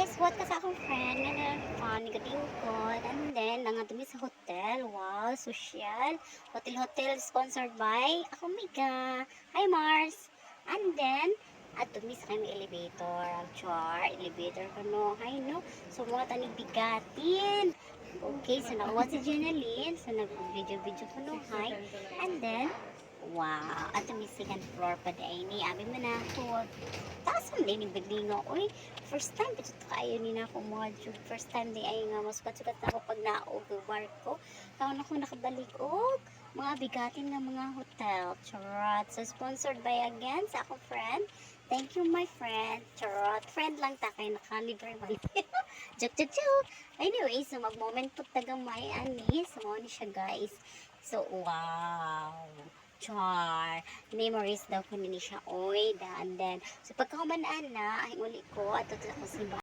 guys, what ka sa akong friend nga na nigalingkod and then nangadumi sa hotel. Wow, social. Hotel sponsored by ako Mika. Hi Mars. And then at dumi sa kami elevator. Char, elevator kano. Hi no. So mga tanig bigatin. Okay, so nakuha si Jeneline. So nag-video kano. Hi. And then wow, at may second floor pa dahil ni abi man ako. Taas ang din biglingo. Uy, first time pa kayo ni na ako mga jud. First time di ay nga masukat-sukat na ako pag naog ang barko. Kaon ako nakabalik og mga bigatin nga mga hotel. Charot. So sponsored by again sa akong friend. Thank you my friend. Charot. Friend lang ta kay nakalibre man. Joke. Anyway, so mag-moment po tagamay ani. So mo ni siya guys. So wow. Char. Memories daw ko ni siya. Oy, and then, so pagkakumanaan na, ay uli ko, at ito ako si